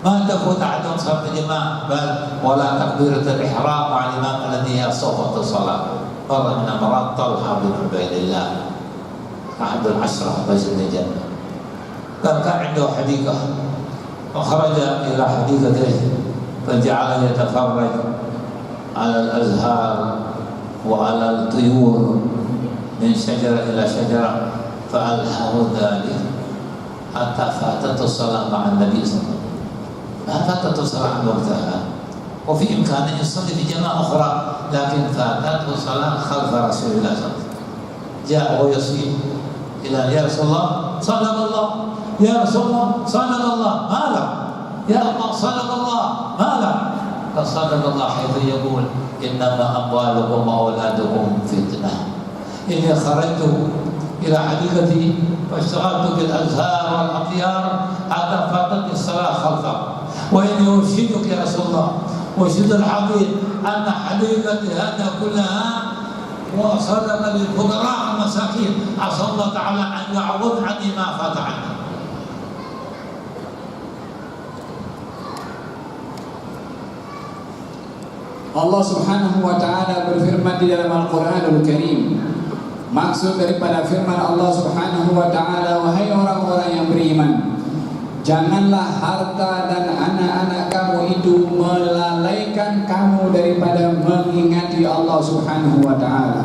ما تفوت عندهم صلاة الجماعة بل ولا تكبيرة الإحرام مع الإمام الذي هي صفة الصلاة. مر من مرات طلحة بن عبيد الله أحد العشرة بشر الجنة، كان عنده حديقة فخرج إلى حديقته فجعل يتفرج على الأزهار وعلى الطيور من شجرة إلى شجرة، فألهاه ذلك حتى فاتته الصلاة مع النبي صلى الله عليه وسلم. ما فاتته الصلاة عن وقتها، وفي إمكانه يصلي في جماعة أخرى، لكن فاتته الصلاة خلف رسول الله صلى الله عليه وسلم. جاء ويصيح إلى يا رسول الله صدق الله، يا رسول الله صدق الله، ما له يا الله صدق الله ما له. فصدق الله حيث يقول إنما أموالكم وأولادكم فتنة. إني خرجت إلى حديقتي فاشتغلت بالأزهار والأطيار حتى فاتتني الصلاة خلفه. وإني أرشدك يا رسول الله وأرشد الحبيب أن حديقتي هذا كلها وصدق للفقراء والمساكين، عسى الله تعالى أن يعوض عني ما فات عني. Allah Subhanahu wa taala berfirman di dalam Al-Qur'anul Karim. Maksud daripada firman Allah Subhanahu wa taala, wahai orang-orang yang beriman, janganlah harta dan anak-anak kamu itu melalaikan kamu daripada mengingati Allah Subhanahu wa taala.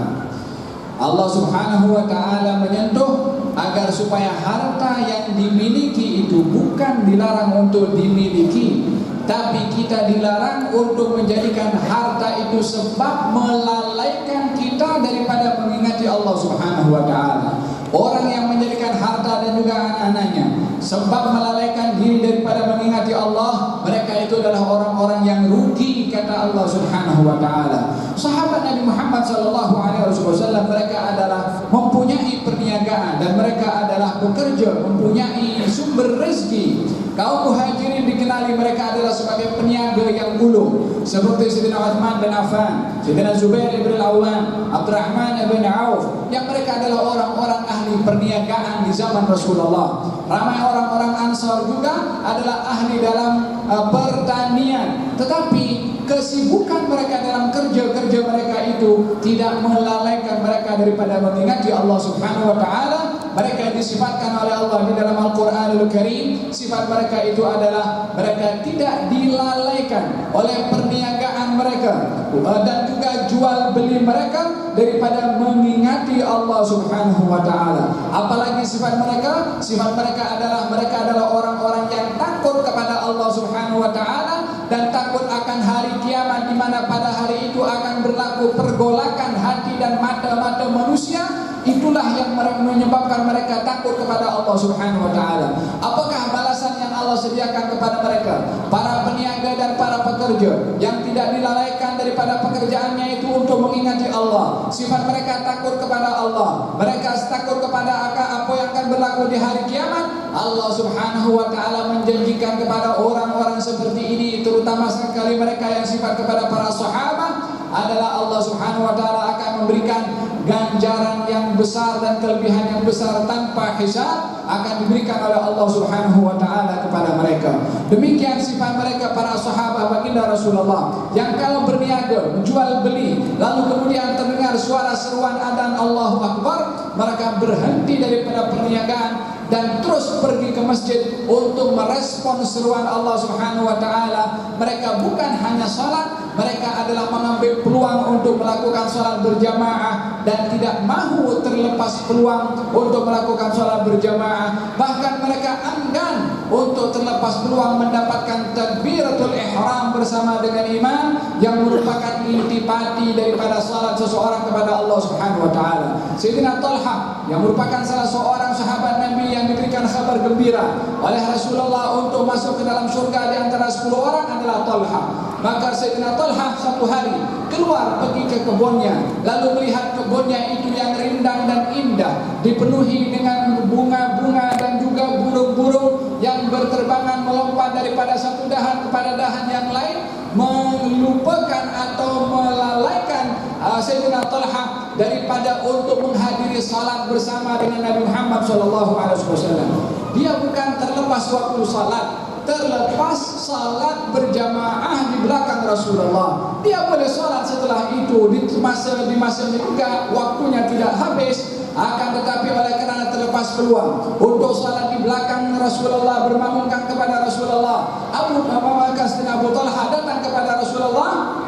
Allah Subhanahu wa taala menyentuh agar supaya harta yang dimiliki itu bukan dilarang untuk dimiliki, tapi kita dilarang untuk menjadikan harta itu sebab melalaikan kita daripada mengingati Allah Subhanahu wa taala. Orang yang menjadikan harta dan juga anak-anaknya sebab melalaikan diri daripada mengingati Allah, mereka itu adalah orang-orang yang rugi, kata Allah Subhanahu wa taala. Sahabat Nabi Muhammad sallallahu alaihi wasallam, mereka adalah mempunyai perniagaan dan mereka adalah bekerja, mempunyai sumber rezeki. Kaum Muhajirin dikenali mereka adalah sebagai peniaga yang ulung, seperti Sayyidina Uthman bin Affan, Sayyidina Zubair bin Al-Awwam, Abdurrahman bin Auf, yang mereka adalah orang-orang ahli perniagaan di zaman Rasulullah. Ramai orang-orang Ansar juga adalah ahli dalam pertanian, tetapi kesibukan mereka dalam kerja-kerja mereka itu tidak melalaikan mereka daripada mengingati Allah Subhanahu wa taala. Mereka disifatkan oleh Allah di dalam Al-Qur'anul Karim, sifat mereka itu adalah mereka tidak dilalaikan oleh perniagaan mereka dan juga jual beli mereka daripada mengingati Allah Subhanahu wa taala. Apalagi sifat mereka adalah mereka adalah orang-orang yang takut kepada Allah Subhanahu wa taala dan takut akan hari kiamat, di mana pada hari itu akan berlaku pergolakan hati dan mata-mata manusia. Itulah yang menyebabkan mereka takut kepada Allah Subhanahu wa taala. Apakah balasan yang Allah sediakan kepada mereka? Para peniaga dan para pekerja yang tidak dilalaikan daripada pekerjaannya itu untuk mengingati Allah. Sifat mereka takut kepada Allah. Mereka takut kepada apa yang akan berlaku di hari kiamat. Allah Subhanahu wa taala menjanjikan kepada orang-orang seperti ini, terutama sekali mereka yang sifat kepada para sahabat, adalah Allah Subhanahu wa taala akan memberikan ganjaran yang besar dan kelebihan yang besar tanpa hisab, akan diberikan oleh Allah Subhanahu wa taala kepada mereka. Demikian sifat mereka para sahabat baginda Rasulullah, yang kalau berniaga, menjual beli, lalu kemudian terdengar suara seruan adzan Allahu Akbar, mereka berhenti daripada perniagaan dan terus pergi ke masjid untuk merespon seruan Allah Subhanahu wa taala. Mereka bukan hanya salat, mereka adalah mengambil peluang untuk melakukan salat berjamaah dan tidak mahu terlepas peluang untuk melakukan salat berjamaah. Bahkan mereka enggan untuk terlepas peluang mendapatkan takbiratul ihram bersama dengan imam, yang merupakan intipati daripada salat seseorang kepada Allah Subhanahu wa taala. Sayyidina Talha yang merupakan salah seorang sahabat Nabi yang diberikan kabar gembira oleh Rasulullah untuk masuk ke dalam surga di antara 10 orang adalah Talha. Maka Sayyidina Talha satu hari keluar pergi ke kebunnya, lalu melihat kebunnya itu yang rindang dan indah, dipenuhi dengan bunga-bunga dan juga burung-burung yang berterbangan melompat daripada satu dahan kepada dahan yang lain, melupakan atau melalaikan Sayyidina Talha daripada untuk menghadiri salat bersama dengan Nabi Muhammad SAW. Dia bukan terlepas waktu salat, terlepas salat berjamaah di belakang Rasulullah. Dia boleh salat setelah itu di masa juga waktunya tidak habis, akan tetapi oleh karena terlepas peluang untuk salat di belakang Rasulullah, bermakmumkan kepada Rasulullah, Abu Talha datang kepada Rasulullah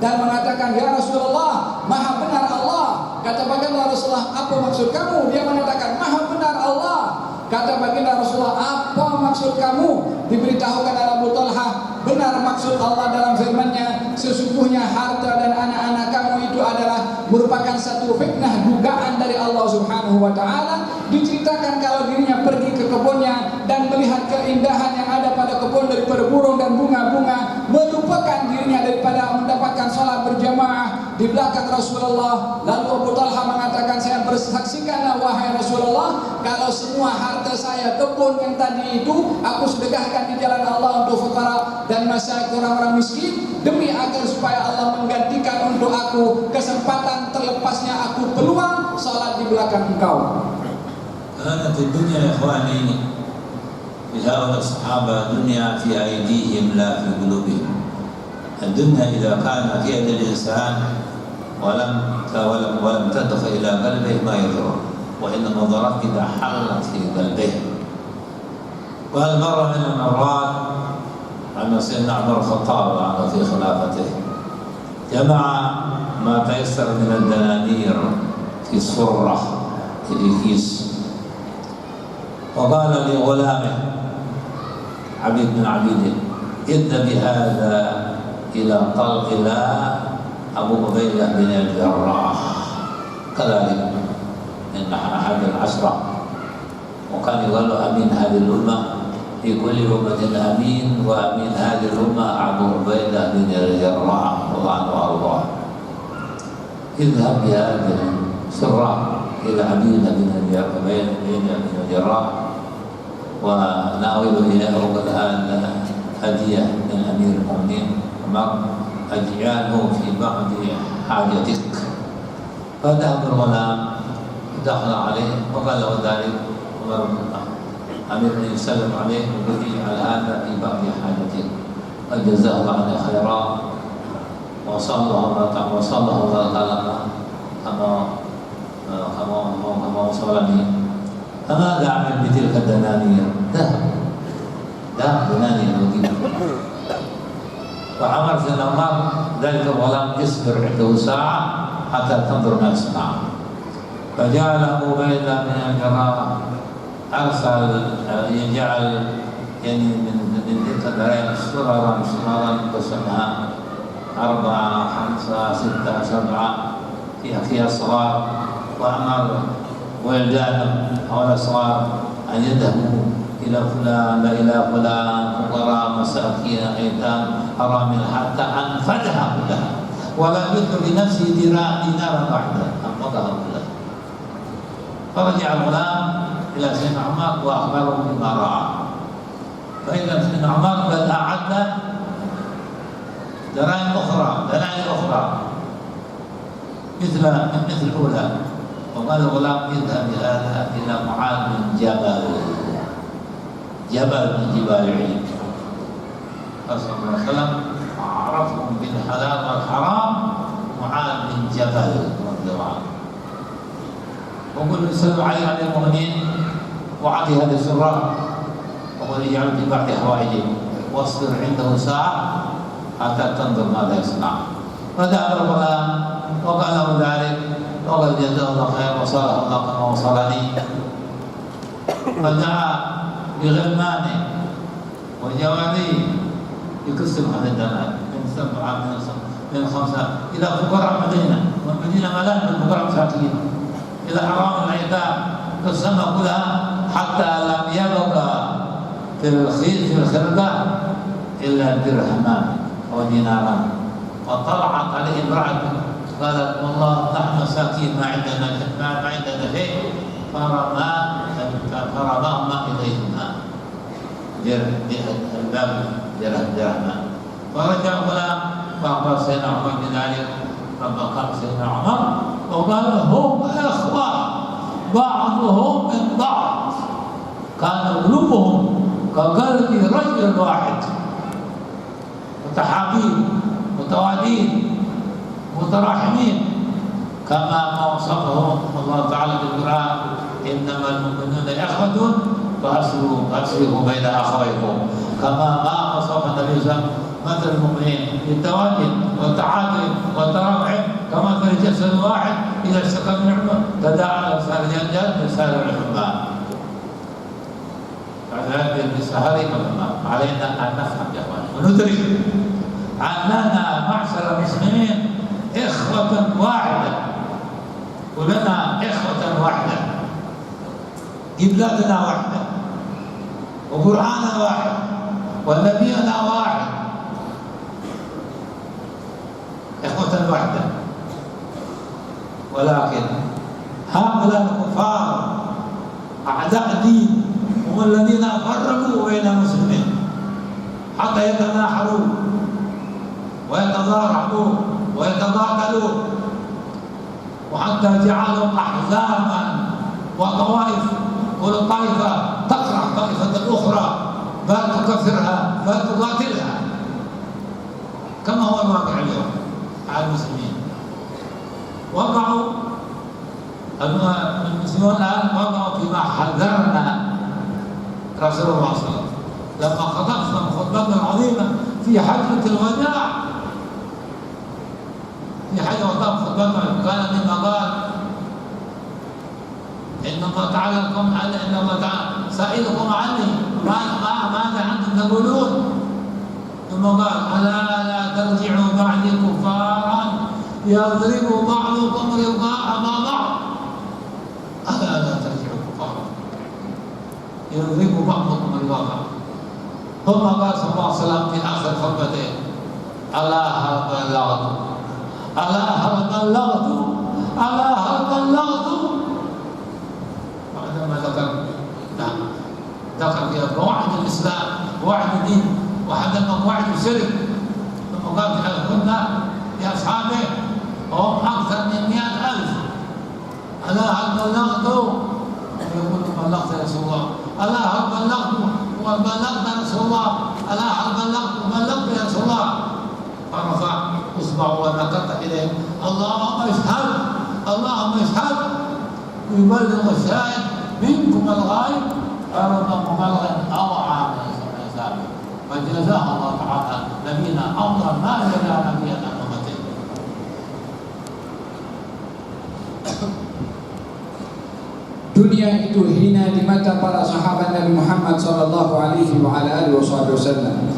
dan mengatakan, ya Rasulullah, maha benar Allah. Kata baginda Rasulullah, apa maksud kamu? Dia mengatakan, maha benar Allah. Kata baginda Rasulullah, apa maksud kamu? Diberitahukan oleh Abu Talha, benar maksud Allah dalam firman-Nya, sesungguhnya harta dan anak-anak kamu itu adalah merupakan satu fitnah, dugaan dari Allah Subhanahu wa taala. Diceritakan kalau dirinya pergi ke kebunnya dan melihat keindahan yang ada pada kebun daripada burung dan bunga-bunga, melupakan dirinya daripada mendapatkan salat berjamaah di belakang Rasulullah. Lalu Abu Talha mengatakan, saya bersaksikanlah wahai Rasulullah, kalau semua harta saya, kebun yang tadi itu aku sedekahkan di jalan Allah untuk fuqara dan masyarakat orang-orang miskin, demi agar supaya Allah menggantikan untuk aku kesempatan terlepasnya aku peluang salat di belakang engkau. كانت الدنيا يا إخواني لهؤلاء الصحابة دنيا في أيديهم لا في قلوبهم. الدنيا إذا كان في يد الإنسان ولم تدخل إلى قلبه ما يضر، وإنما ضرت إذا حلت في قلبه. وهل مر من المرات أن سيدنا عمر الخطاب في خلافته جمع ما تيسر من الدنانير في صرة في كيس، وقال لغلامه عبيد بن عبيده، اذهب بهذا إلى أبو عبيدة بن الجراح، كذلك إن أحد العشرة، وكان يقال له أمين هذه الأمة، في كل أمة أمين، وأمين هذه الأمة أبو عبيدة بن الجراح رضي الله عنه وأرضاه. اذهب بهذه السرة إلى عبيد بن الجراح وناول إليه هذا هدية من أمير المؤمنين عمر، أجعله في بعض حاجتك. فذهب الغلام دخل عليه وقال له ذلك عمر بن أمير يسلم عليه ويقول اجعل هذا في بعض حاجتك، فجزاه الله عنه خيرا وصلى الله تعالى كما وصلني. فماذا عمل بتلك الدنانير؟ ذهب دنانير وكيل. فأمر سيدنا عمر ذلك الغلام يصبر عنده ساعة حتى تنظر ما يصنع. فجعل أبو عبيدة بن الجراح أرسل يجعل يعني من تلك الدرائم سررا قسمها 4 5 6 7 فيها صغار، وأمر ولدان حول الصغار أن يذهبوا إلى فلان لا إلى فلان، فقراء مساكين أيتام أرامل، حتى أنفذها كلها ولا يذكر لنفسه دينارا واحدا، أنفذها كلها. فرجع الغلام إلى سيدنا عمر وأخبره بما رأى، فإذا سيدنا عمر قد أعد دنانير أخرى مثل الأولى، وقال الغلام اذهب بهذا إلى معاذ بن جبل من جبال علم. صلى الله عليه وسلم عرفهم بالحلال والحرام معاذ بن جبل رضي الله عنه. وقل يسلم عليه على المؤمنين وعطي هذه السرة، وقل اجعل في بعض حوائجه واصبر عنده ساعة حتى تنظر ماذا يصنع. فذهب الغلام وقال له ذلك وقال جزاه الله خير وصلى الله كما وصلني. فدعا بغلمانه وجواريه يقسم هذا الدنانير من 5 إلى فقراء المدينة، والمدينة ملان بالفقراء المساكين، إلى حرام الأيتام قسمها كلها حتى لم يبقى في الخرقة إلا درهمان وديناران. وطلعت عليه امرأة قالت والله نحن مساكين ما عندنا شيء، فرماهما إليهما الباب درهما. فرجع الغلام فأخبر سيدنا عمر بذلك، فقام سيدنا عمر وقال هم إخوة بعضهم من بعض، كان قلوبهم كقلب رجل واحد متحابين متوادين متراحمين كما ما وصفهم الله تعالى بالقرآن إنما المؤمنون إخوة فأصلحوا بين أخويكم كما ما وصف النبي صلى الله عليه وسلم مثل المؤمنين بالتواد والتعاطي والتراحم كمثل جسد واحد إذا اشتكى منه تداعى سائر الجسد بسائر الحمى. فهذه بسهر الحمى علينا أن نفهم يا أخوان وندرك أننا معشر المسلمين إخوة واحدة كلنا إخوة واحدة بلادنا واحدة وقرآننا واحد ونبينا واحد إخوة واحدة. ولكن هؤلاء الكفار أعداء الدين هم الذين فرقوا بين المسلمين حتى يتناحروا ويتضاربوا ويتضاقلوا وحتى جعلوا أحزابا وطوائف كل طائفة تكره طائفة الأخرى بل تكفرها بل تقاتلها كما هو الواقع اليوم على المسلمين. وقعوا المسلمون الآن وقعوا فيما حذرنا رسول الله صلى الله عليه وسلم لما خطبنا خطبة عظيمة في حجة الوداع. في حجة الوداع خطبة كان مما قال إن الله تعالى إن الله تعالى سائلكم عني ماذا أنتم تقولون؟ ثم قال ألا لا ترجعوا بعدي كفارا يضرب بعضكم رقاع بعض. ألا لا ترجعوا كفارا يضرب بعضكم رقاع. ثم قال صلى الله عليه وسلم في آخر خطبته ألا هل بلغت ألا هل بلغت ألا هل بلغت. بعدما ذكر فيها قواعد الإسلام قواعد الدين وحدد قواعد الشرك. ثم قال في الخطبة لأصحابه وهم أكثر من 100,000 ألا هل بلغت؟ يقول بلغت يا رسول الله. ألا هل بلغت؟ وبلغت يا رسول الله. ألا هل بلغت؟ بلغت يا رسول الله. فرفع إصبعه ونكت إليه اللهم اشهد اللهم اشهد يبلغ الشاهد منكم الغائب ربما مبلغ أو عامل حسابه. فجزاه الله تعالى نبينا أفضل ما جزى نبينا أمته. Dunia itu hina di mata para sahabat Nabi Muhammad sallallahu alaihi wasallam.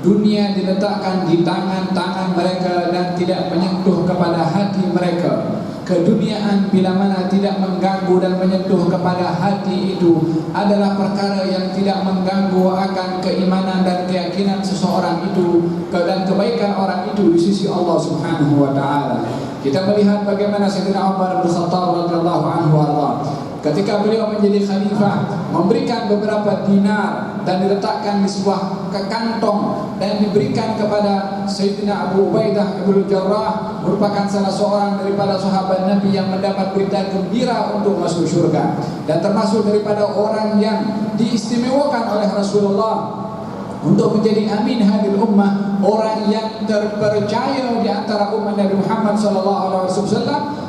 Dunia diletakkan di tangan-tangan mereka dan tidak menyentuh kepada hati mereka. Keduniaan bila mana tidak mengganggu dan menyentuh kepada hati itu adalah perkara yang tidak mengganggu akan keimanan dan keyakinan seseorang itu dan kebaikan orang itu di sisi Allah Subhanahu wa taala. Kita melihat bagaimana Sayyidina Umar bin Khattab radhiyallahu anhu ketika beliau menjadi khalifah memberikan beberapa dinar dan diletakkan di sebuah kantong dan diberikan kepada Sayyidina Abu Ubaidah ibn Jarrah, merupakan salah seorang daripada sahabat Nabi yang mendapat berita gembira untuk masuk surga dan termasuk daripada orang yang diistimewakan oleh Rasulullah untuk menjadi amin hadil ummah, orang yang terpercaya di antara umat Nabi Muhammad SAW.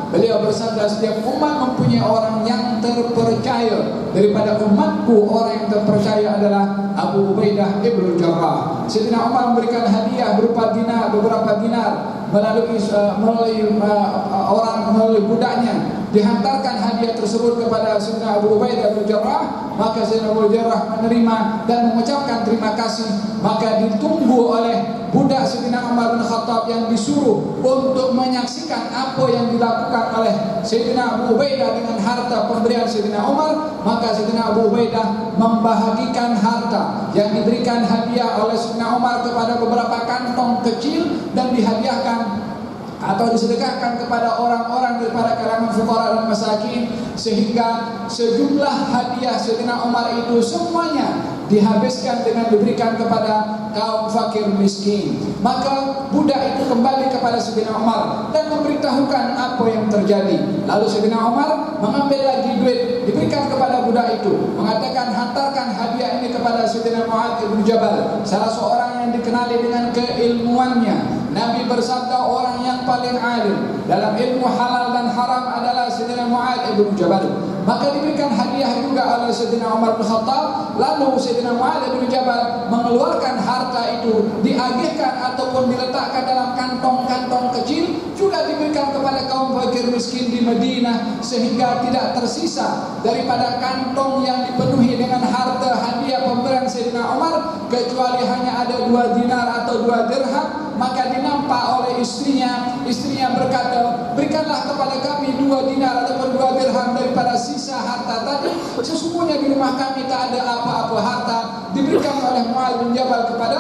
Beliau bersabda, setiap umat mempunyai orang yang terpercaya. Daripada umatku, orang yang terpercaya adalah Abu Ubaidah ibn Jarrah. Sayyidina Umar memberikan hadiah berupa dinar, beberapa dinar melalui budaknya. Dihantarkan hadiah tersebut kepada Sayyidina Abu Ubaidah bin Jarrah, maka Sayyidina Abu Jarrah menerima dan mengucapkan terima kasih. Maka ditunggu oleh budak Sayyidina Umar bin Khattab yang disuruh untuk menyaksikan apa yang dilakukan oleh Sayyidina Abu Ubaidah dengan harta pemberian Sayyidina Umar. Maka Sayyidina Abu Ubaidah membahagikan harta yang diberikan hadiah oleh Sayyidina Umar kepada beberapa kantong kecil dan dihadiahkan atau disedekahkan kepada orang-orang daripada kalangan fuqara dan masakin, sehingga sejumlah hadiah Sayyidina Umar itu semuanya dihabiskan dengan diberikan kepada kaum fakir miskin. Maka budak itu kembali kepada Sayyidina Umar dan memberitahukan apa yang terjadi. Lalu Sayyidina Umar mengambil lagi duit, diberikan kepada budak itu, mengatakan hantarkan hadiah ini kepada Sayyidina Mu'adz bin Jabal, salah seorang yang dikenali dengan keilmuannya. Nabi bersabda orang yang paling alim dalam ilmu halal dan haram adalah Sayyidina Mu'adz bin Jabal. Maka diberikan hadiah juga oleh Sayyidina Umar bin Khattab. Lalu Sayyidina Mu'adz bin Jabal mengeluarkan harta itu, diagihkan ataupun diletakkan dalam kantong-kantong kecil, juga diberikan kepada kaum fakir miskin di Madinah, sehingga tidak tersisa daripada kantong yang dipenuhi dengan harta hadiah pemberian Sayyidina Umar kecuali hanya ada 2 dinar atau 2 dirham. Maka dinampak oleh istrinya berkata, berikanlah kepada kami 2 dinar ataupun 2 dirham daripada sisa harta tadi. Sesungguhnya di rumah kami tak ada apa-apa harta. Diberikan oleh Mu'adz bin Jabal kepada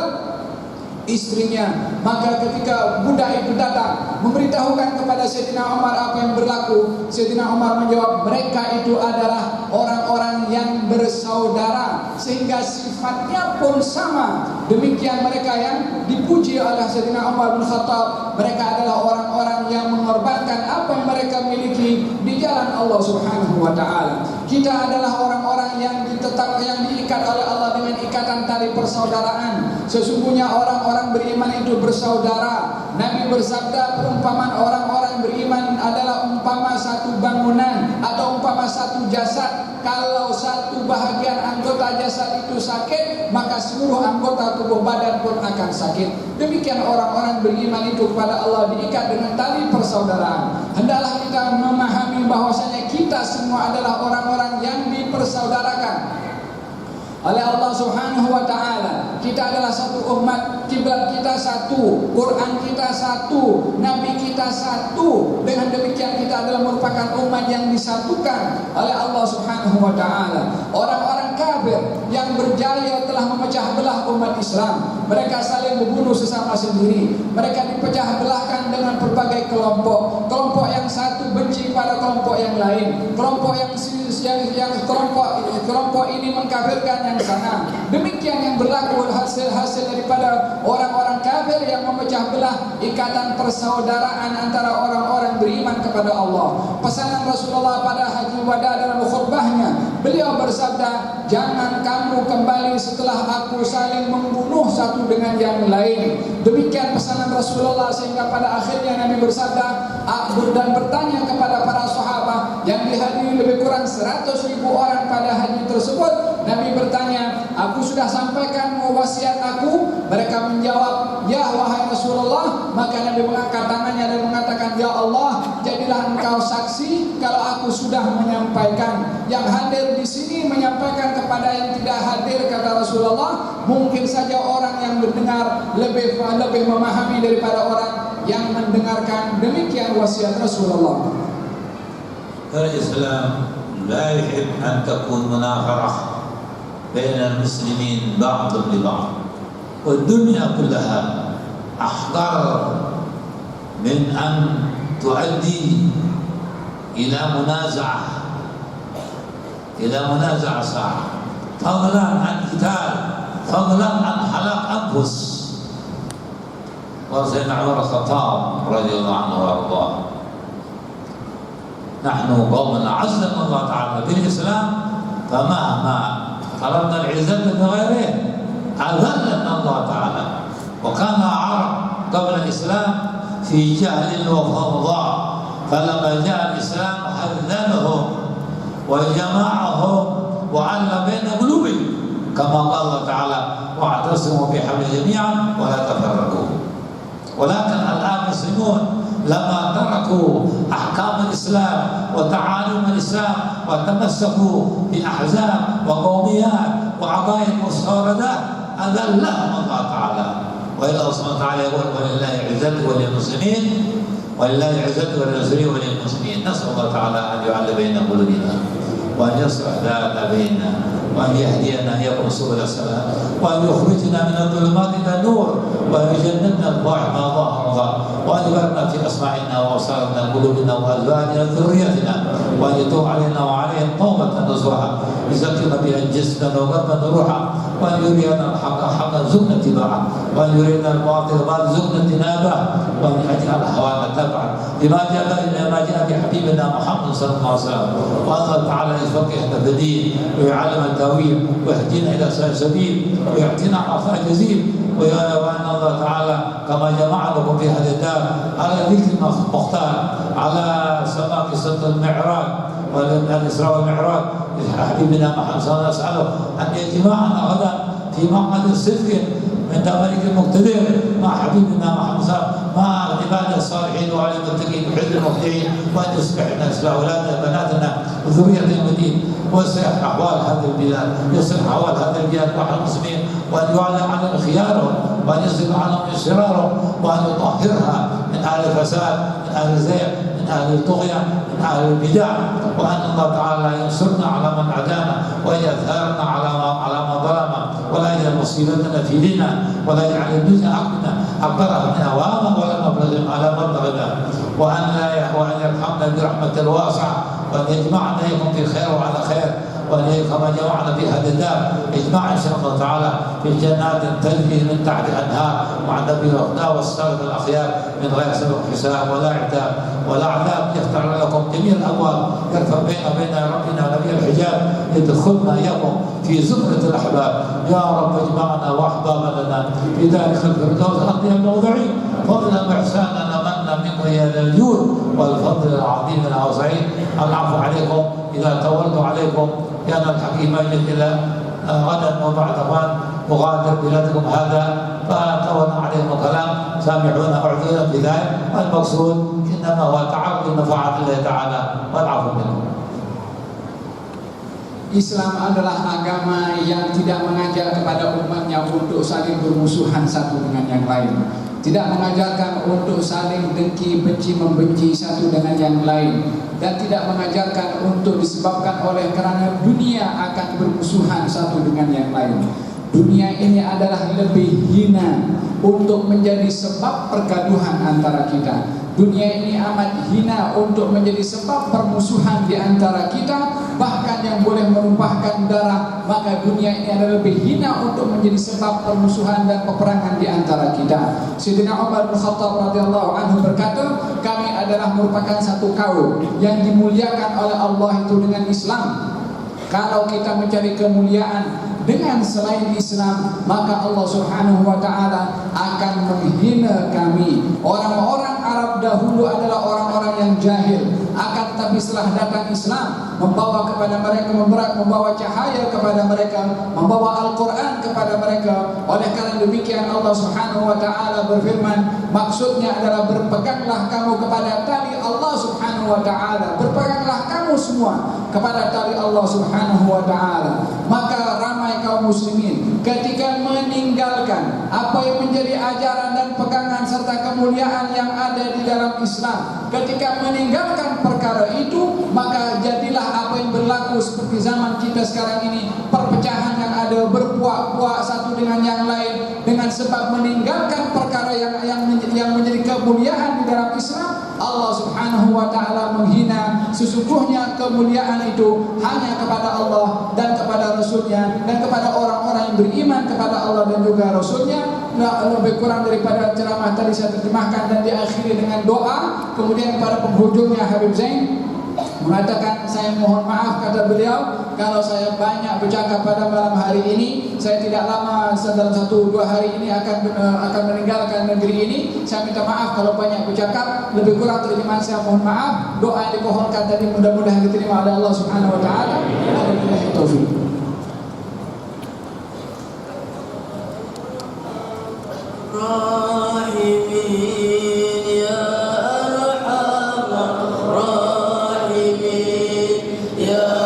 istrinya. Maka ketika budak itu datang memberitahukan kepada Sayyidina Umar apa yang berlaku, Sayyidina Umar menjawab, mereka itu adalah orang-orang yang bersaudara sehingga sifatnya pun sama. Demikian mereka yang dipuji oleh Sayyidina Umar bin Khattab, mereka adalah orang-orang yang mengorbankan apa yang mereka miliki di jalan Allah Subhanahu wa taala. Kita adalah orang-orang yang diikat oleh Allah dengan ikatan tali persaudaraan. Sesungguhnya orang-orang beriman itu bersaudara. Nabi bersabda, perumpamaan orang-orang beriman adalah umpama satu bangunan atau umpama satu jasad. Kalau satu bahagian anggota jasad itu sakit, maka seluruh anggota tubuh badan pun akan sakit. Demikian orang-orang beriman itu kepada Allah diikat dengan tali persaudaraan. Hendaklah kita memahami bahwasanya kita semua adalah orang-orang yang dipersaudarakan oleh Allah Subhanahu wa taala. Kita adalah satu umat, kiblat kita satu, Quran kita satu, Nabi kita satu. Dengan demikian kita adalah merupakan umat yang disatukan oleh Allah Subhanahu wa taala. Orang-orang kafir yang berjaya telah memecah belah umat Islam. Mereka saling membunuh sesama sendiri. Mereka dipecah belahkan dengan berbagai kelompok. Kelompok yang satu benci pada kelompok yang lain. Kelompok kelompok ini mengkafirkan yang sana. Demikian yang berlaku hasil daripada orang-orang kafir yang memecah belah ikatan persaudaraan antara orang-orang beriman kepada Allah. Pesanan Rasulullah pada Haji Wada dalam khutbahnya, beliau bersabda, jangan kamu kembali setelah aku saling membunuh satu dengan yang lain. Demikian pesanan Rasulullah, sehingga pada akhirnya Nabi bersabda dan bertanya kepada para sahabat yang dihadiri lebih kurang 100.000 orang pada haji tersebut. Nabi bertanya, aku sudah sampaikan wasiat aku? Mereka menjawab, ya wahai Rasulullah. Maka Nabi mengangkat tangannya dan mengatakan, ya Allah, jadilah engkau saksi kalau aku sudah menyampaikan. Yang hadir di sini menyampaikan kepada yang tidak hadir, kata Rasulullah. Mungkin saja orang yang mendengar lebih memahami daripada orang yang mendengarkan. Demikian wasiat Rasulullah. Al-Islam la yuhib an takun munafarah بين المسلمين بعضهم لبعض والدنيا كلها أحقر من أن تؤدي إلى منازعة ساعة، فضلا عن قتال، فضلا عن حلاق أنفس. وسيدنا عمر الخطاب رضي الله عنه وأرضاه، نحن قوم أعزنا الله تعالى بالإسلام، فمهما طلبنا العزة بغيره أذلنا الله تعالى. وكان العرب قبل الإسلام في جهل وفوضى، فلما جاء الإسلام حذرهم وجمعهم وعلى بين قلوبهم، كما قال الله تعالى واعتصموا بحبل جميعا ولا تفرقوا. ولكن الآن المسلمون لما تركوا أحكام الإسلام وتعاليم الإسلام وتمسكوا بأحزاب وقوميات وعقائد مستوردات، أذلهم الله تعالى. وإلى الله سبحانه وتعالى يقول ولله العزة وللمسلمين، ولله العزة وللمسلمين وللمسلمين. نسأل الله تعالى أن يعلم بين قلوبنا وأن يصلح ذات بيننا وأن يهدينا إياكم سبل السلام وأن يخرجنا من الظلمات إلى النور وأن يجنبنا الظاهر ما ظهر وأن يبارك في أسماعنا وأبصارنا وقلوبنا وأزواجنا وذريتنا وأن يتوب علينا وعليهم توبة نصوحا يزكي بها جسدنا وقلبنا روحا وأن يرينا الحق حقا زقنا اتباعه، وأن يرينا الباطل باطلا زقنا اجتنابه، وأن يجعل هوانا تبعا لما جاء بحبيبنا محمد صلى الله عليه وسلم، وأن الله تعالى يفقهنا في الدين ويعلم التأويل ويهدينا إلى سبيل ويعطينا عطاء جزيل، وأن الله تعالى كما جمعناكم في هذه الدار على ذكر المختار على سماع قصة المعراج والإسراء والمعراج حبيبنا محمد صلى الله عليه وسلم، نسأله أن يجمعنا غدا في مقعد صدق عند ملك المقتدر مع حبيبنا محمد صلى الله عليه وسلم مع عباد الصالحين وعلى المتقين وحزب المخدعين، وأن يصلحنا يصلح أولادنا بناتنا وذرية المدين، ويصلح أحوال هذه البلاد، يصلح أحوال هذه البلاد وأحوال المسلمين، وأن يعلن عنهم خيارهم، وأن يصرف عنهم شرارهم، وأن يطهرها من أهل الفساد، من أهل الزيغ، من أهل الطغيان، من أهل البدع، وأن الله تعالى ينصرنا على من عدانا، وأن يظهرنا على من ظلمنا، ولا يجعل مصيبتنا في ديننا، ولا يجعل الدنيا أكبر من هوانا ولا على مبلغنا، وأن يرحمنا برحمة الواسعة، وأن يجمعنا إليكم في خير وعلى خير، وأن كما جمعنا في هذه الدار اجمع إن شاء الله تعالى في جنات تجري من تحت الأنهار مع النبي والهدى والصالح الأخيار من غير سبب حساب ولا عتاب ولا عذاب، يفتح لكم جميع الأبواب، يرفع بين ربنا نبي الحجاب، يدخلنا إياكم في زمرة الأحباب. يا رب اجمعنا وأحبابنا لنا في دار الفردوس أرضنا الموضعين، فضلا وإحسانا منا منه يا ذا الجود والفضل العظيم العظيم. العفو عليكم إذا طولت عليكم، كان الحكيم يجد إلى غدا وبعد غد أغادر بلادكم هذا فطولنا عليكم الكلام، سامحونا أعذرنا في ذلك، المقصود إنما هو تعرض لنفعات الله تعالى والعفو منكم. Islam adalah agama yang tidak mengajak kepada umatnya untuk saling bermusuhan satu dengan yang lain, tidak mengajarkan untuk saling dengki, benci, membenci satu dengan yang lain, dan tidak mengajarkan untuk disebabkan oleh kerana dunia akan bermusuhan satu dengan yang lain. Dunia ini adalah lebih hina untuk menjadi sebab pergaduhan antara kita. Dunia ini amat hina untuk menjadi sebab permusuhan di antara kita, bahkan yang boleh menumpahkan darah. Maka dunia ini adalah lebih hina untuk menjadi sebab permusuhan dan peperangan di antara kita. Sayyidina Umar bin Khattab radhiyallahu anhu berkata, kami adalah merupakan satu kaum yang dimuliakan oleh Allah itu dengan Islam. Kalau kita mencari kemuliaan dengan selain Islam, maka Allah Subhanahu wa taala akan menghina kami. Orang-orang Arab dahulu adalah orang-orang yang jahil, akan tetapi setelah datang Islam membawa kepada mereka, membawa cahaya kepada mereka, membawa Al-Quran kepada mereka. Oleh karena demikian Allah Subhanahu wa taala berfirman, maksudnya adalah berpeganglah kamu kepada tali Allah Subhanahu wa taala, berpeganglah kamu semua kepada tali Allah Subhanahu wa taala. Maka ramai kaum muslimin ketika meninggalkan apa yang menjadi ajaran dan pegangan serta kemuliaan yang ada di dalam Islam, ketika meninggalkan perkara itu, maka jadilah apa yang berlaku seperti zaman kita sekarang ini, perpecahan yang ada, berpuak-puak satu dengan yang lain dengan sebab meninggalkan perkara yang menjadi kemuliaan di dalam Islam. Allah Subhanahu wa taala menghina. Sesungguhnya kemuliaan itu hanya kepada Allah dan kepada Rasulnya dan kepada orang-orang yang beriman kepada Allah dan juga Rasulnya. Lebih kurang daripada ceramah tadi saya terjemahkan dan diakhiri dengan doa. Kemudian pada penghujungnya Habib Zain mengatakan, saya mohon maaf, kata beliau, kalau saya banyak bercakap pada malam hari ini. Saya tidak lama, dalam 1-2 hari ini akan meninggalkan negeri ini. Saya minta maaf kalau banyak bercakap. Lebih kurang terjemahan saya mohon maaf. Doa yang dipohonkan tadi mudah-mudahan diterima oleh Allah Subhanahu wa taala. Wabillahi taufik. Ya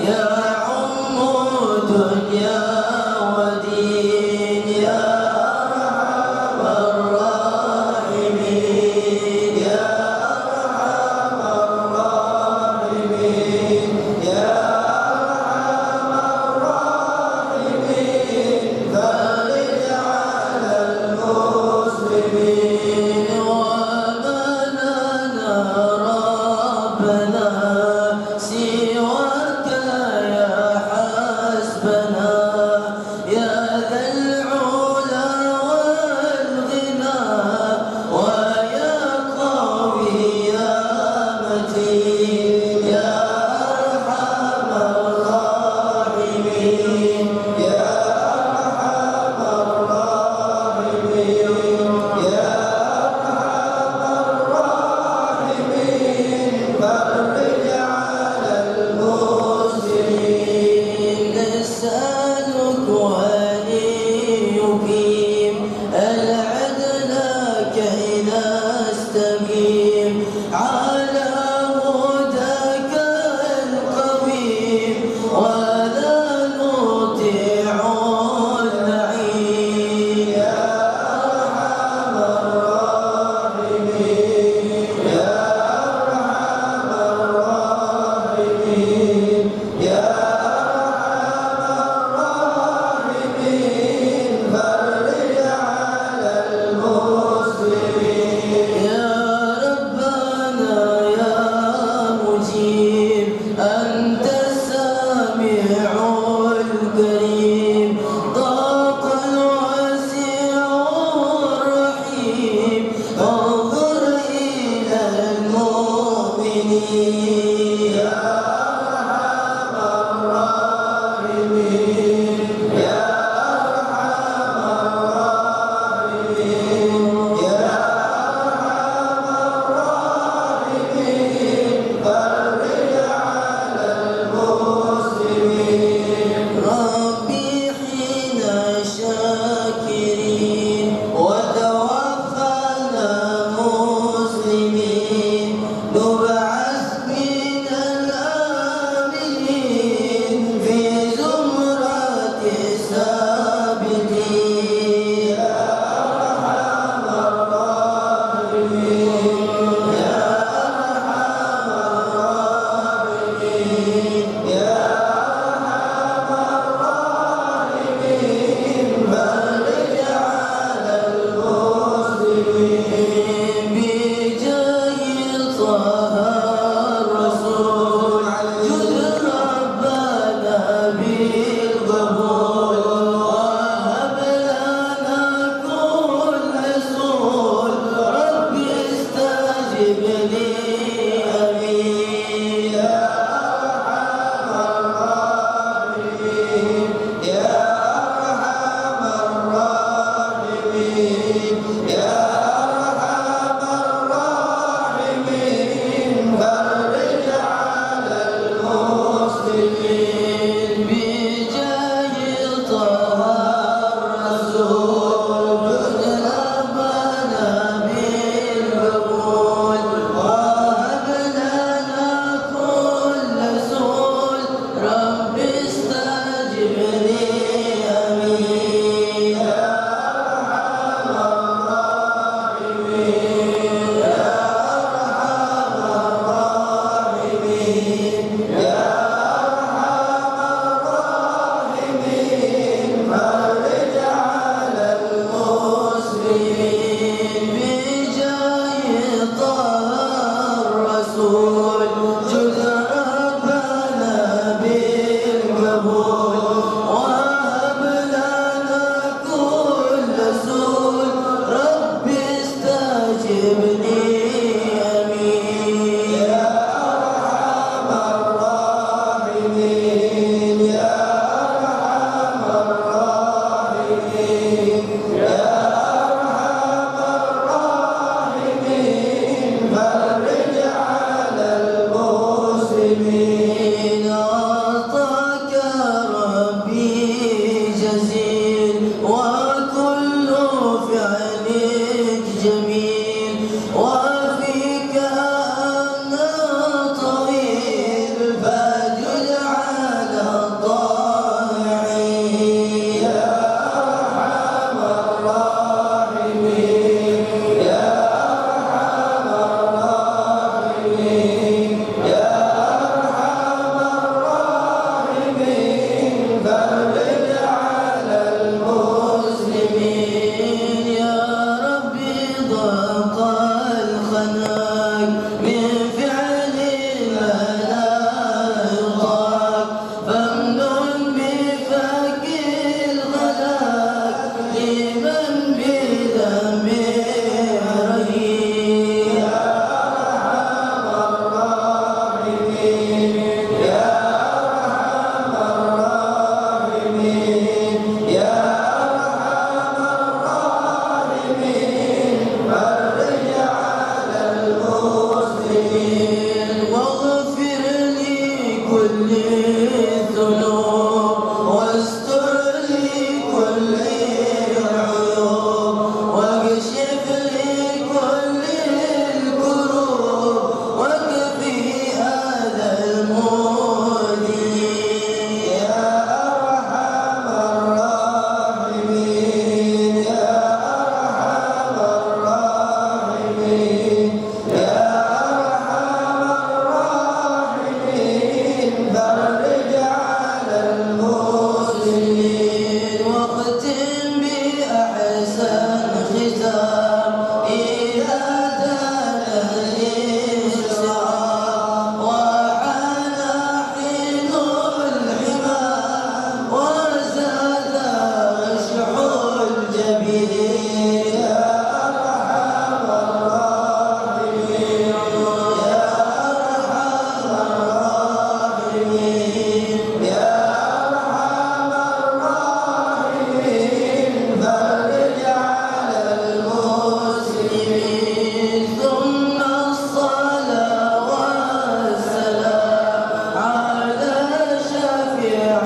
يعم دنيا ودين يا أرحم الراحمين يا أرحم الراحمين يا أرحم الراحمين فرج على المسلمين وما لنا ربنا سواك يا الذنوب واستر لي كل العيوب واكشف لي كل الكروب واكفي أذى المؤذين يا أرحم الراحمين يا أرحم الراحمين يا أرحم الراحمين فرج على المسلمين واختم بأحسن ختام إذا تنهي الشراب وحان حين الحمام وزاد غشح الجبين يا أرحم الراحمين يا أرحم الراحمين يا أرحم الراحمين فرج على المسلمين ثم الصلاة والسلام على شفيع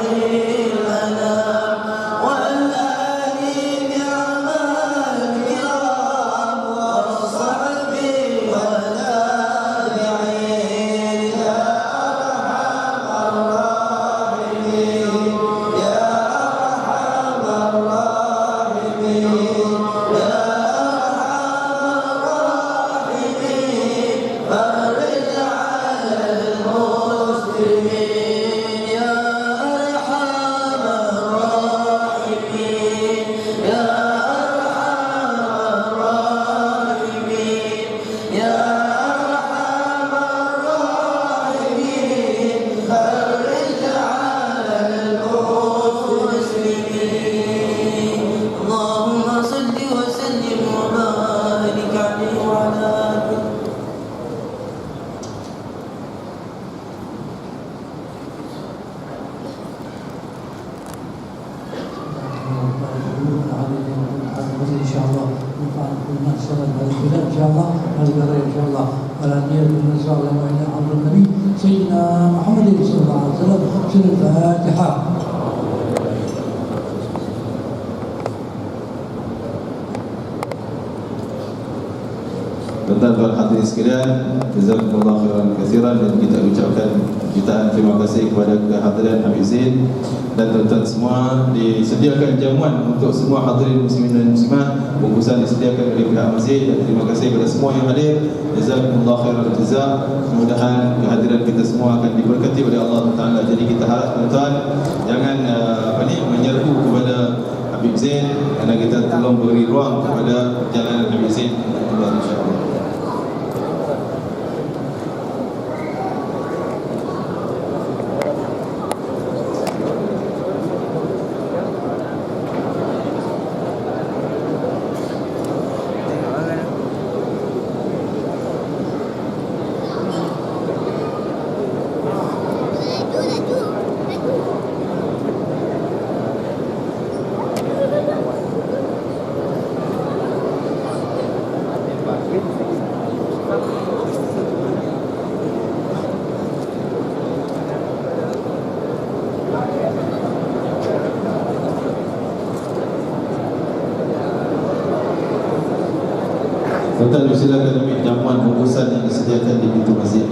الأنام والآل نعم الكرام والصحب والتابعين يا أرحم الراحمين يا أرحم الراحمين يا أرحم الراحمين فرج على المسلمين يا أرحم الراحمين يا أرحم الراحمين يا أرحم الراحمين فرج على المسلمين اللهم صل وسلم وبارك عليه وعلى آله ان شاء الله نفعل كل صلاه هذه ان شاء الله هذه ان شاء الله ولا نية من صلى الله عليه عبد النبي سيدنا محمد صلى الله عليه وسلم سورة الفاتحة. Tuan-tuan hadirin sekalian, jazakumullah khairan katsiran, dan kita ucapkan jutaan terima kasih kepada kehadiran Habib Zain dan tuan-tuan semua. Disediakan jamuan untuk semua hadirin muslimin dan muslimat, bungkusan disediakan oleh pihak masjid, dan terima kasih kepada semua yang hadir. Jazakumullah khairan jazak. Mudah-mudahan kehadiran kita semua akan diberkati oleh Allah Taala. Jadi kita harap tuan-tuan jangan menyerbu kepada Habib Zain, kerana kita tolong beri ruang kepada perjalanan Habib Zain. InsyaAllah. Tuan-tuan silakan ambil jamuan bungkusan yang disediakan di pintu masjid.